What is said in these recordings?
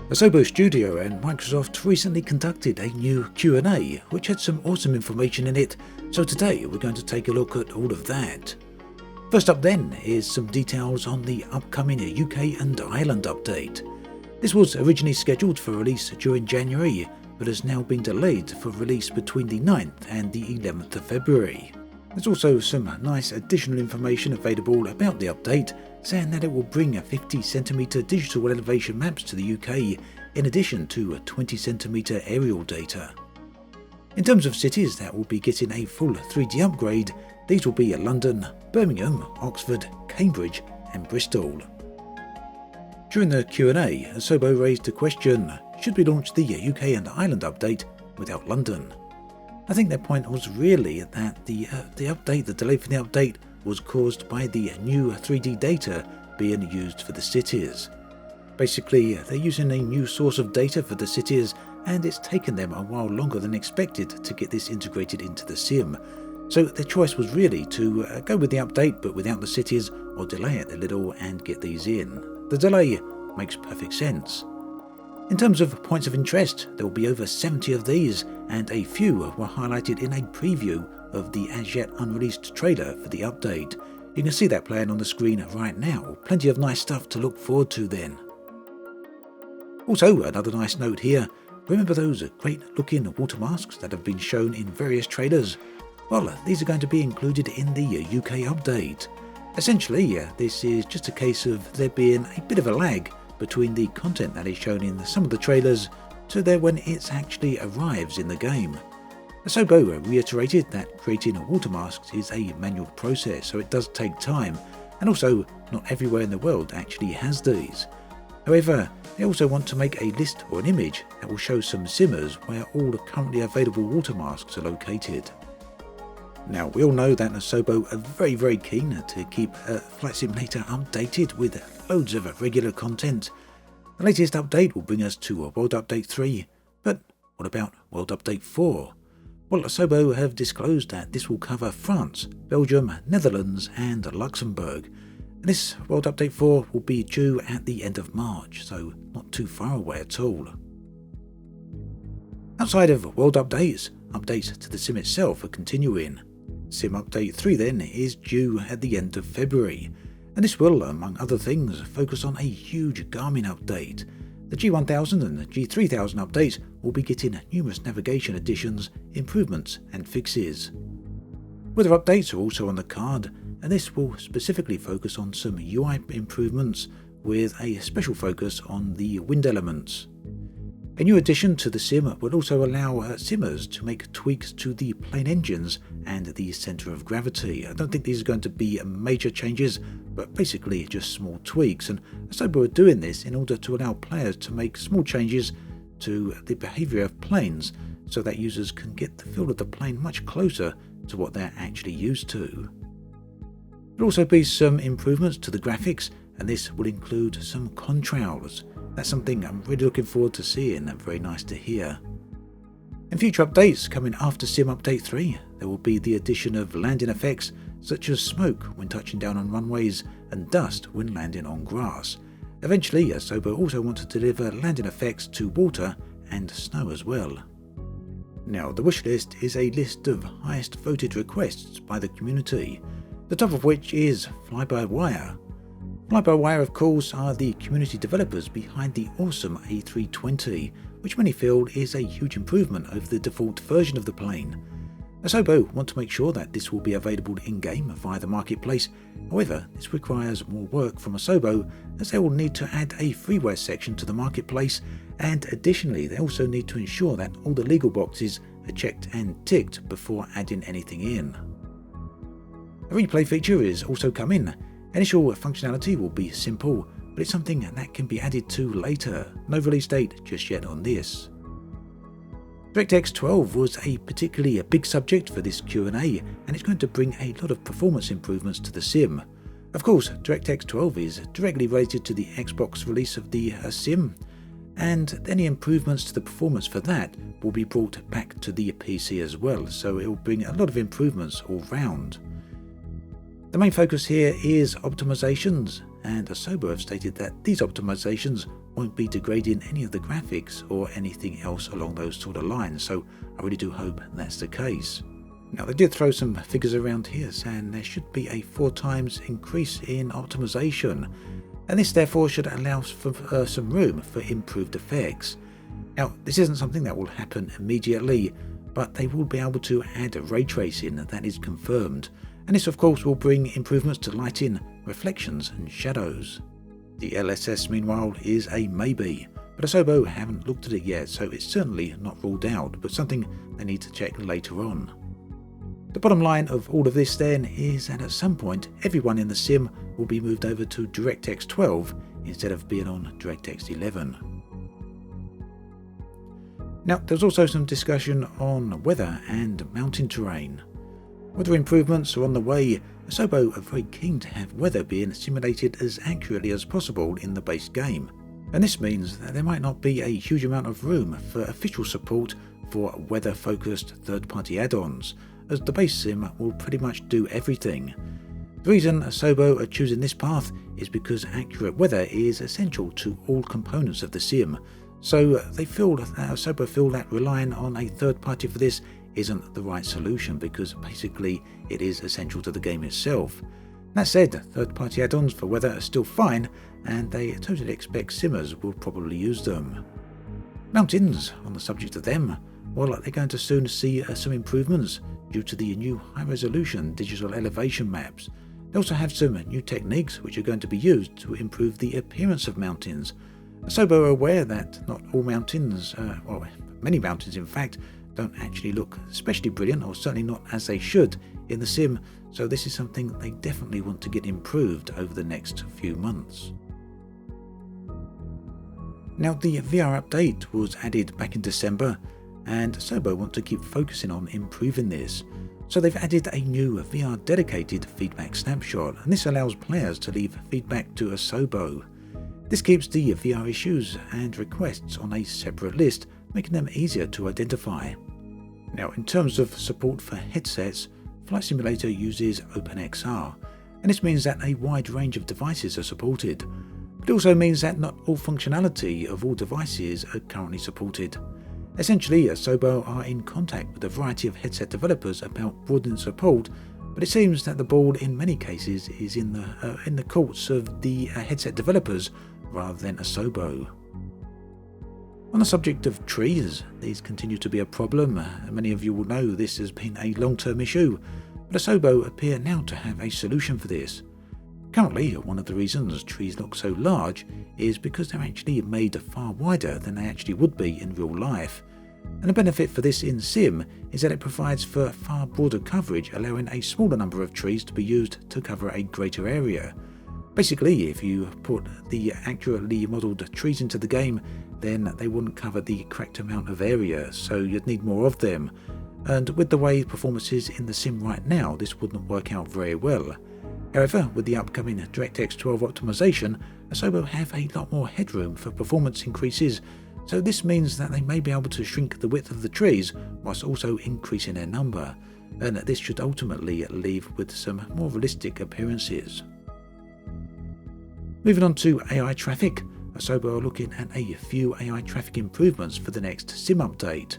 Asosbo Studio and Microsoft recently conducted a new Q&A which had some awesome information in it, so today we're going to take a look at all of that. First up then is some details on the upcoming UK and Ireland update. This was originally scheduled for release during January, but has now been delayed for release between the 9th and the 11th of February. There's also some nice additional information available about the update, saying that it will bring 50cm digital elevation maps to the UK, in addition to 20cm aerial data. In terms of cities that will be getting a full 3D upgrade, these will be London, Birmingham, Oxford, Cambridge and Bristol. During the Q&A, Asobo raised the question, should we launch the UK and Ireland update without London? I think their point was really that the delay for the update was caused by the new 3D data being used for the cities. Basically, they're using a new source of data for the cities, and it's taken them a while longer than expected to get this integrated into the sim. So their choice was really to go with the update but without the cities, or delay it a little and get these in. The delay makes perfect sense. In terms of points of interest, there will be over 70 of these, and a few were highlighted in a preview of the as yet unreleased trailer for the update. You can see that playing on the screen right now. Plenty of nice stuff to look forward to then. Also, another nice note here, remember those great looking water masks that have been shown in various trailers? Well, these are going to be included in the UK update. Essentially, this is just a case of there being a bit of a lag between the content that is shown in some of the trailers to there when it actually arrives in the game. Asobo reiterated that creating water masks is a manual process, so it does take time, and also not everywhere in the world actually has these. However, they also want to make a list or an image that will show some simmers where all the currently available water masks are located. Now, we all know that Asobo are very keen to keep Flight Simulator updated with loads of regular content. The latest update will bring us to World Update 3, but what about World Update 4? Well, Asobo have disclosed that this will cover France, Belgium, Netherlands and Luxembourg. And this World Update 4 will be due at the end of March, so not too far away at all. Outside of World Updates, updates to the sim itself are continuing. Sim Update 3 then is due at the end of February, and this will, among other things, focus on a huge Garmin update. The G1000 and the G3000 updates will be getting numerous navigation additions, improvements and fixes. Weather updates are also on the card, and this will specifically focus on some UI improvements with a special focus on the wind elements. A new addition to the sim will also allow simmers to make tweaks to the plane engines and the centre of gravity. I don't think these are going to be major changes, but basically just small tweaks, and Asobo are doing this in order to allow players to make small changes to the behaviour of planes so that users can get the feel of the plane much closer to what they're actually used to. There'll also be some improvements to the graphics, and this will include some contrails. That's something I'm really looking forward to seeing, and very nice to hear. In future updates coming after Sim Update 3, there will be the addition of landing effects such as smoke when touching down on runways and dust when landing on grass. Eventually, Asobo also want to deliver landing effects to water and snow as well. Now, the wish list is a list of highest voted requests by the community, the top of which is fly-by-wire. Fly-by-wire, of course, are the community developers behind the awesome A320, which many feel is a huge improvement over the default version of the plane. Asobo want to make sure that this will be available in-game via the marketplace. However, this requires more work from Asobo, as they will need to add a freeware section to the marketplace, and additionally they also need to ensure that all the legal boxes are checked and ticked before adding anything in. A replay feature is also coming. Initial functionality will be simple, but it's something that can be added to later. No release date just yet on this. Directx 12 was a particularly big subject for this Q&A, and it's going to bring a lot of performance improvements to the sim. Of course, Directx 12 is directly related to the Xbox release of the sim, and any improvements to the performance for that will be brought back to the PC as well, so it will bring a lot of improvements all round. The main focus here is optimizations, and Asobo have stated that these optimizations won't be degrading any of the graphics or anything else along those sort of lines, so I really do hope that's the case. Now, they did throw some figures around here saying there should be a 4 times increase in optimization, and this therefore should allow for some room for improved effects. Now, this isn't something that will happen immediately, but they will be able to add ray tracing, that is confirmed, and this of course will bring improvements to lighting, reflections and shadows. The LSS meanwhile is a maybe, but Asobo haven't looked at it yet, so it's certainly not ruled out, but something they need to check later on. The bottom line of all of this then is that at some point everyone in the sim will be moved over to Directx 12 instead of being on Directx 11. Now, there's also some discussion on weather and mountain terrain. Weather improvements are on the way. Asobo are very keen to have weather being simulated as accurately as possible in the base game, and this means that there might not be a huge amount of room for official support for weather-focused third-party add-ons, as the base sim will pretty much do everything. The reason Asobo are choosing this path is because accurate weather is essential to all components of the sim, so Asobo feel that relying on a third party for this isn't the right solution, because basically it is essential to the game itself. That said, third party add-ons for weather are still fine, and they totally expect simmers will probably use them. Mountains, on the subject of them, well, they're going to soon see some improvements due to the new high-resolution digital elevation maps. They also have some new techniques which are going to be used to improve the appearance of mountains. Asobo are aware that not all mountains, many mountains in fact, don't actually look especially brilliant, or certainly not as they should in the sim, so this is something they definitely want to get improved over the next few months. Now, the VR update was added back in December, and Asobo want to keep focusing on improving this. So they've added a new VR dedicated feedback snapshot, and this allows players to leave feedback to Asobo. This keeps the VR issues and requests on a separate list, making them easier to identify. Now, in terms of support for headsets, Flight Simulator uses OpenXR, and this means that a wide range of devices are supported. It also means that not all functionality of all devices are currently supported. Essentially, Asobo are in contact with a variety of headset developers about broadening support, but it seems that the ball in many cases is in the courts of the headset developers rather than Asobo. On the subject of trees, these continue to be a problem. Many of you will know this has been a long-term issue, but Asobo appear now to have a solution for this. Currently, one of the reasons trees look so large is because they're actually made far wider than they actually would be in real life. And the benefit for this in Sim is that it provides for far broader coverage, allowing a smaller number of trees to be used to cover a greater area. Basically, if you put the accurately modelled trees into the game, then they wouldn't cover the correct amount of area, so you'd need more of them. And with the way performance is in the Sim right now, this wouldn't work out very well. However, with the upcoming DirectX 12 optimization, Asobo have a lot more headroom for performance increases, so this means that they may be able to shrink the width of the trees whilst also increasing their number, and this should ultimately leave with some more realistic appearances. Moving on to AI traffic, Asobo are looking at a few AI traffic improvements for the next Sim update.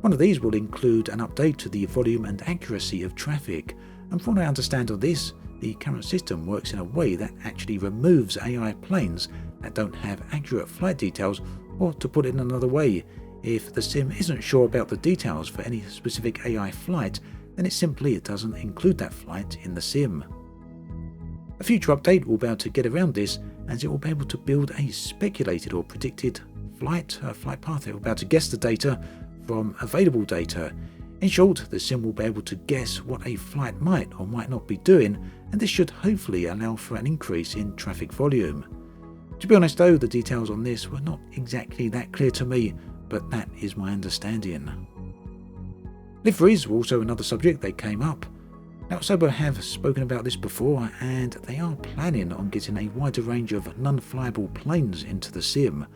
One of these will include an update to the volume and accuracy of traffic, and from what I understand of this, the current system works in a way that actually removes AI planes that don't have accurate flight details, or to put it in another way, if the sim isn't sure about the details for any specific AI flight, then it simply doesn't include that flight in the sim. A future update will be able to get around this, as it will be able to build a speculated or predicted flight path. It will be able to guess the data from available data. In short, the sim will be able to guess what a flight might or might not be doing, and this should hopefully allow for an increase in traffic volume. To be honest though, the details on this were not exactly that clear to me, but that is my understanding. Liveries were also another subject that came up. Now, Asobo have spoken about this before, and they are planning on getting a wider range of non-flyable planes into the sim.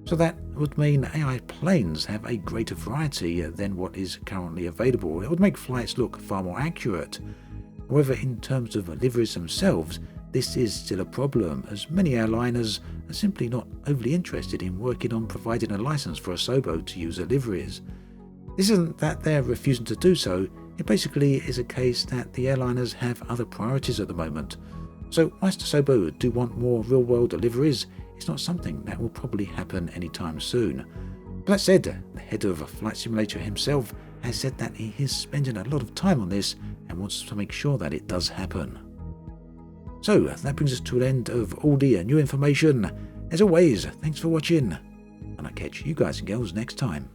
So that would mean AI planes have a greater variety than what is currently available. It would make flights look far more accurate. However, in terms of liveries themselves, this is still a problem, as many airliners are simply not overly interested in working on providing a license for Asobo to use their liveries. This isn't that they're refusing to do so, it basically is a case that the airliners have other priorities at the moment. So whilst Asobo do want more real-world deliveries, it's not something that will probably happen anytime soon. But that said, the head of Flight Simulator himself has said that he is spending a lot of time on this and wants to make sure that it does happen. So that brings us to an end of all the new information. As always, thanks for watching, and I'll catch you guys and girls next time.